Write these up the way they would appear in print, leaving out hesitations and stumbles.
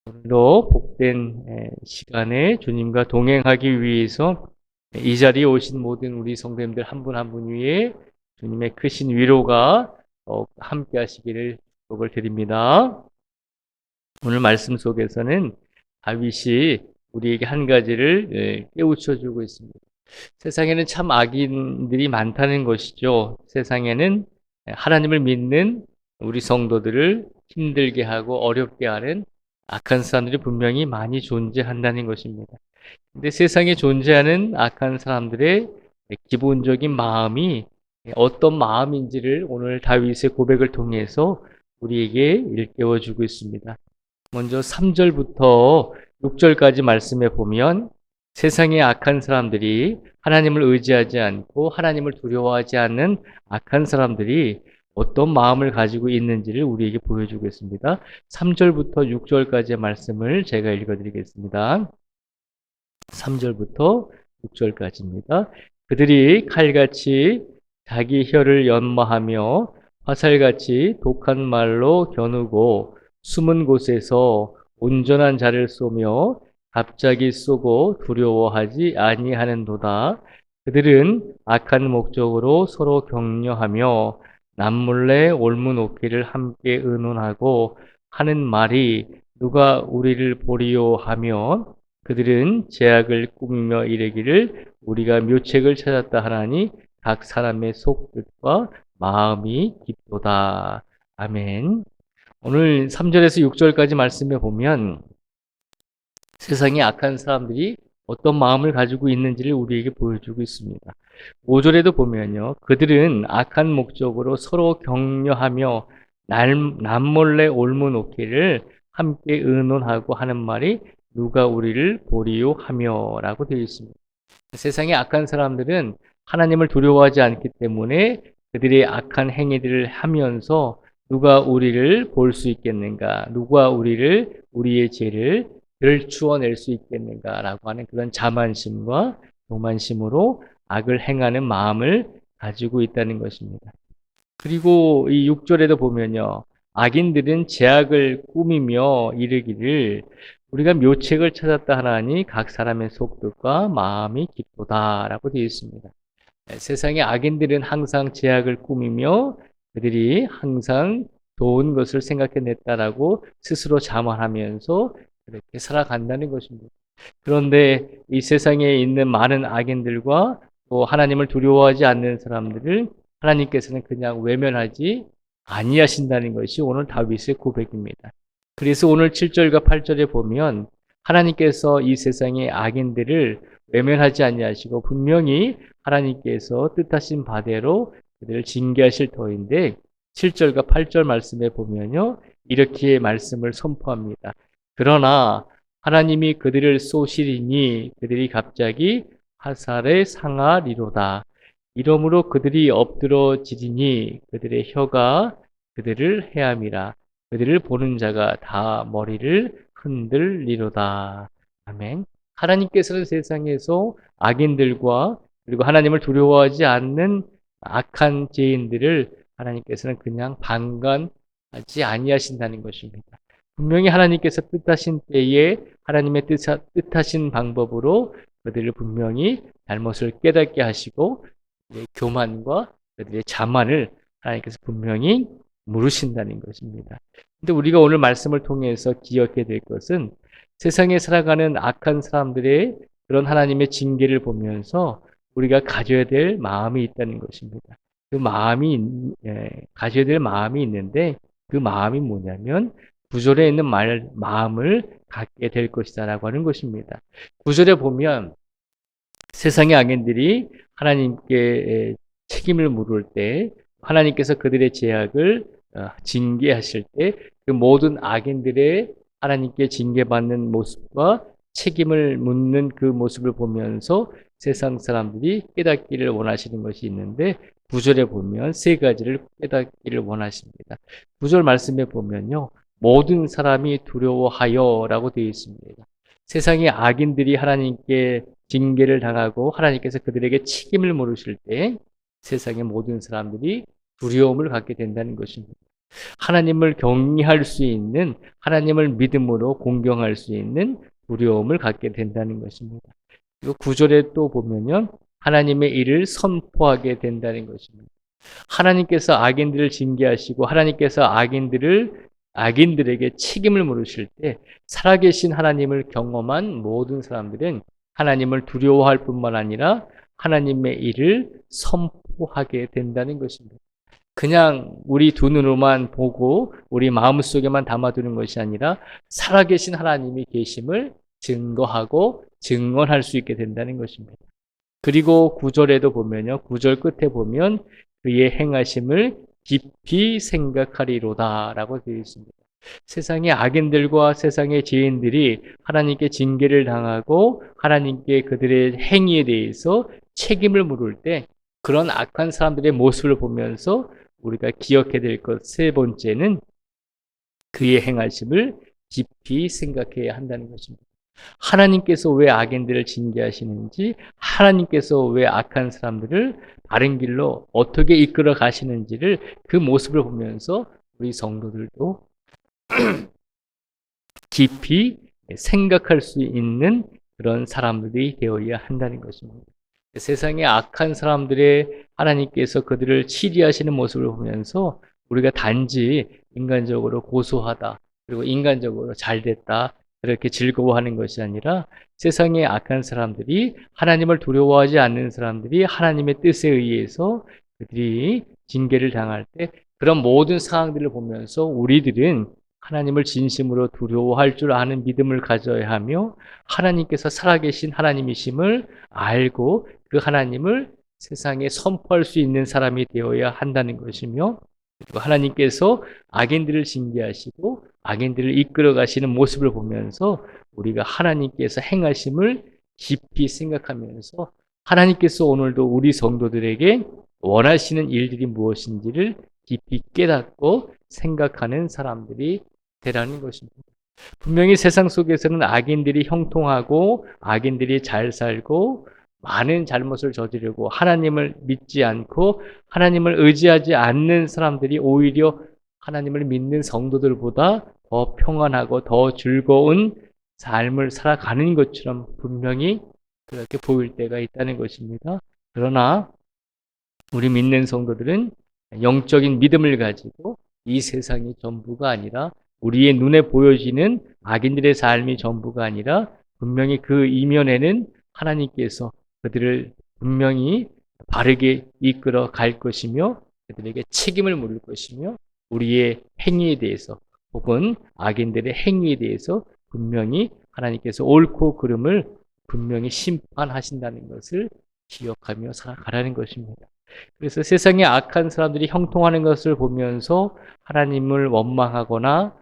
오늘도 복된 시간에 주님과 동행하기 위해서 이 자리에 오신 모든 우리 성도님들 한 분 한 분 위에 주님의 크신 위로가 함께 하시기를 축복을 드립니다. 오늘 말씀 속에서는 다윗이 우리에게 한 가지를 깨우쳐 주고 있습니다. 세상에는 참 악인들이 많다는 것이죠. 세상에는 하나님을 믿는 우리 성도들을 힘들게 하고 어렵게 하는 악한 사람들이 분명히 많이 존재한다는 것입니다. 근데 세상에 존재하는 악한 사람들의 기본적인 마음이 어떤 마음인지를 오늘 다윗의 고백을 통해서 우리에게 일깨워 주고 있습니다. 먼저 3절부터 6절까지 말씀해 보면 세상의 악한 사람들이 하나님을 의지하지 않고 하나님을 두려워하지 않는 악한 사람들이 어떤 마음을 가지고 있는지를 우리에게 보여주고 있습니다. 3절부터 6절까지의 말씀을 제가 읽어드리겠습니다. 3절부터 6절까지입니다. 그들이 칼같이 자기 혀를 연마하며 화살같이 독한 말로 겨누고 숨은 곳에서 온전한 자를 쏘며 갑자기 쏘고 두려워하지 아니하는도다. 그들은 악한 목적으로 서로 격려하며 남몰래 올무놓기를 함께 의논하고 하는 말이 누가 우리를 보리요 하며 그들은 죄악을 꾸미며 이르기를 우리가 묘책을 찾았다 하나니 각 사람의 속뜻과 마음이 깊도다. 아멘. 오늘 3절에서 6절까지 말씀해 보면 세상에 악한 사람들이 어떤 마음을 가지고 있는지를 우리에게 보여주고 있습니다. 5절에도 보면요. 그들은 악한 목적으로 서로 격려하며 남몰래 올무놓기를 함께 의논하고 하는 말이 누가 우리를 보리요 하며 라고 되어 있습니다. 세상에 악한 사람들은 하나님을 두려워하지 않기 때문에 그들의 악한 행위들을 하면서 누가 우리를 볼 수 있겠는가? 누가 우리의 죄를 들추어낼 수 있겠는가라고 하는 그런 자만심과 교만심으로 악을 행하는 마음을 가지고 있다는 것입니다. 그리고 이 6절에도 보면요. 악인들은 죄악을 꾸미며 이르기를 우리가 묘책을 찾았다 하나니 각 사람의 속뜻과 마음이 깊도다라고 되어 있습니다. 세상의 악인들은 항상 죄악을 꾸미며 그들이 항상 좋은 것을 생각해냈다라고 스스로 자만하면서 그렇게 살아간다는 것입니다. 그런데 이 세상에 있는 많은 악인들과 또 하나님을 두려워하지 않는 사람들을 하나님께서는 그냥 외면하지 아니하신다는 것이 오늘 다윗의 고백입니다. 그래서 오늘 7절과 8절에 보면 하나님께서 이 세상의 악인들을 외면하지 아니하시고 분명히 하나님께서 뜻하신 바대로 그들을 징계하실 터인데 7절과 8절 말씀에 보면요. 이렇게 말씀을 선포합니다. 그러나 하나님이 그들을 쏘시리니 그들이 갑자기 화살에 상하리로다. 이러므로 그들이 엎드러지리니 그들의 혀가 그들을 해함이라. 그들을 보는 자가 다 머리를 흔들리로다. 아멘. 하나님께서는 세상에서 악인들과 그리고 하나님을 두려워하지 않는 악한 죄인들을 하나님께서는 그냥 방관하지 아니하신다는 것입니다. 분명히 하나님께서 뜻하신 때에 하나님의 뜻하신 방법으로 그들을 분명히 잘못을 깨닫게 하시고 교만과 그들의 자만을 하나님께서 분명히 물으신다는 것입니다. 근데 우리가 오늘 말씀을 통해서 기억해야 될 것은 세상에 살아가는 악한 사람들의 그런 하나님의 징계를 보면서 우리가 가져야 될 마음이 있다는 것입니다. 그 마음이 가져야 될 마음이 있는데 그 마음이 뭐냐면 구절에 있는 마음을 갖게 될 것이다라고 하는 것입니다. 구절에 보면 세상의 악인들이 하나님께 책임을 물을 때 하나님께서 그들의 죄악을 징계하실 때 그 모든 악인들의 하나님께 징계받는 모습과 책임을 묻는 그 모습을 보면서 세상 사람들이 깨닫기를 원하시는 것이 있는데 9절에 보면 세 가지를 깨닫기를 원하십니다. 9절 말씀에 보면요. 모든 사람이 두려워하여 라고 되어 있습니다. 세상의 악인들이 하나님께 징계를 당하고 하나님께서 그들에게 책임을 물으실 때 세상의 모든 사람들이 두려움을 갖게 된다는 것입니다. 하나님을 경외할 수 있는, 하나님을 믿음으로 공경할 수 있는 두려움을 갖게 된다는 것입니다. 그리고 9절에 또 보면요, 하나님의 일을 선포하게 된다는 것입니다. 하나님께서 악인들을 징계하시고 하나님께서 악인들에게 책임을 물으실 때 살아계신 하나님을 경험한 모든 사람들은 하나님을 두려워할 뿐만 아니라 하나님의 일을 선포하게 된다는 것입니다. 그냥 우리 두 눈으로만 보고 우리 마음속에만 담아두는 것이 아니라 살아계신 하나님이 계심을 증거하고 증언할 수 있게 된다는 것입니다. 그리고 9절에도 보면요. 9절 끝에 보면 그의 행하심을 깊이 생각하리로다 라고 되어 있습니다. 세상의 악인들과 세상의 죄인들이 하나님께 징계를 당하고 하나님께 그들의 행위에 대해서 책임을 물을 때 그런 악한 사람들의 모습을 보면서 우리가 기억해야 될 것 세 번째는 그의 행하심을 깊이 생각해야 한다는 것입니다. 하나님께서 왜 악인들을 징계하시는지, 하나님께서 왜 악한 사람들을 바른 길로 어떻게 이끌어 가시는지를 그 모습을 보면서 우리 성도들도 깊이 생각할 수 있는 그런 사람들이 되어야 한다는 것입니다. 세상의 악한 사람들의 하나님께서 그들을 치리하시는 모습을 보면서 우리가 단지 인간적으로 고소하다, 그리고 인간적으로 잘됐다, 그렇게 즐거워하는 것이 아니라 세상의 악한 사람들이 하나님을 두려워하지 않는 사람들이 하나님의 뜻에 의해서 그들이 징계를 당할 때 그런 모든 상황들을 보면서 우리들은 하나님을 진심으로 두려워할 줄 아는 믿음을 가져야 하며 하나님께서 살아계신 하나님이심을 알고 그 하나님을 세상에 선포할 수 있는 사람이 되어야 한다는 것이며 그리고 하나님께서 악인들을 징계하시고 악인들을 이끌어 가시는 모습을 보면서 우리가 하나님께서 행하심을 깊이 생각하면서 하나님께서 오늘도 우리 성도들에게 원하시는 일들이 무엇인지를 깊이 깨닫고 생각하는 사람들이 되라는 것입니다. 분명히 세상 속에서는 악인들이 형통하고 악인들이 잘 살고 많은 잘못을 저지르고 하나님을 믿지 않고 하나님을 의지하지 않는 사람들이 오히려 하나님을 믿는 성도들보다 더 평안하고 더 즐거운 삶을 살아가는 것처럼 분명히 그렇게 보일 때가 있다는 것입니다. 그러나 우리 믿는 성도들은 영적인 믿음을 가지고 이 세상이 전부가 아니라 우리의 눈에 보여지는 악인들의 삶이 전부가 아니라 분명히 그 이면에는 하나님께서 그들을 분명히 바르게 이끌어 갈 것이며 그들에게 책임을 물을 것이며 우리의 행위에 대해서 혹은 악인들의 행위에 대해서 분명히 하나님께서 옳고 그름을 분명히 심판하신다는 것을 기억하며 살아가라는 것입니다. 그래서 세상에 악한 사람들이 형통하는 것을 보면서 하나님을 원망하거나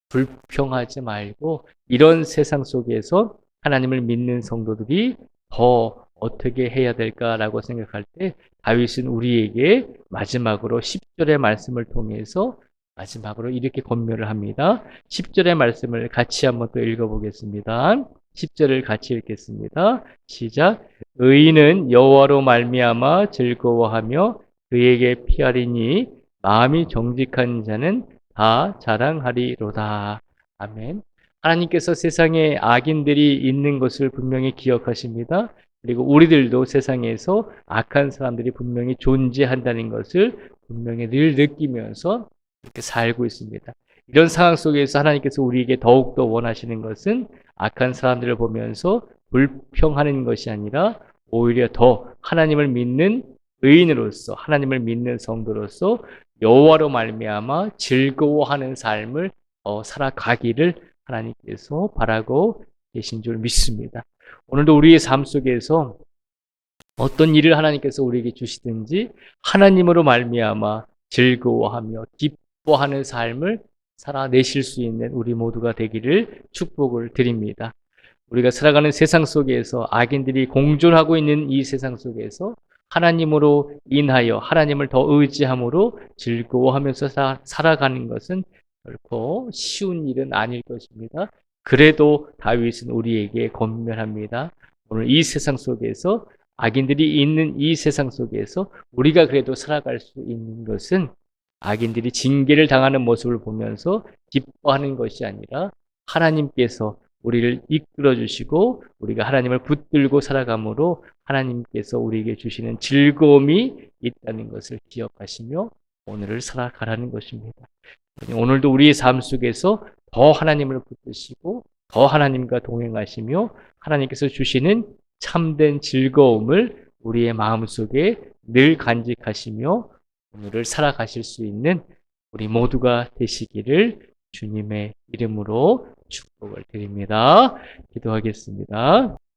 불평하지 말고 이런 세상 속에서 하나님을 믿는 성도들이 더 어떻게 해야 될까라고 생각할 때 다윗은 우리에게 마지막으로 10절의 말씀을 통해서 마지막으로 이렇게 권면을 합니다. 10절의 말씀을 같이 한번 또 읽어보겠습니다. 10절을 같이 읽겠습니다. 시작. 의인은 여호와로 말미암아 즐거워하며 그에게 피하리니 마음이 정직한 자는 다 자랑하리로다. 아멘. 하나님께서 세상에 악인들이 있는 것을 분명히 기억하십니다. 그리고 우리들도 세상에서 악한 사람들이 분명히 존재한다는 것을 분명히 늘 느끼면서 이렇게 살고 있습니다. 이런 상황 속에서 하나님께서 우리에게 더욱더 원하시는 것은 악한 사람들을 보면서 불평하는 것이 아니라 오히려 더 하나님을 믿는 의인으로서 하나님을 믿는 성도로서 여호와로 말미암아 즐거워하는 삶을 살아가기를 하나님께서 바라고 계신 줄 믿습니다. 오늘도 우리의 삶 속에서 어떤 일을 하나님께서 우리에게 주시든지 하나님으로 말미암아 즐거워하며 기뻐하는 삶을 살아내실 수 있는 우리 모두가 되기를 축복을 드립니다. 우리가 살아가는 세상 속에서 악인들이 공존하고 있는 이 세상 속에서 하나님으로 인하여 하나님을 더 의지함으로 즐거워하면서 살아가는 것은 결코 쉬운 일은 아닐 것입니다. 그래도 다윗은 우리에게 권면합니다. 오늘 이 세상 속에서 악인들이 있는 이 세상 속에서 우리가 그래도 살아갈 수 있는 것은 악인들이 징계를 당하는 모습을 보면서 기뻐하는 것이 아니라 하나님께서 우리를 이끌어 주시고 우리가 하나님을 붙들고 살아감으로 하나님께서 우리에게 주시는 즐거움이 있다는 것을 기억하시며 오늘을 살아가라는 것입니다. 오늘도 우리의 삶 속에서 더 하나님을 붙드시고 더 하나님과 동행하시며 하나님께서 주시는 참된 즐거움을 우리의 마음속에 늘 간직하시며 오늘을 살아가실 수 있는 우리 모두가 되시기를 주님의 이름으로 축복을 드립니다. 기도하겠습니다.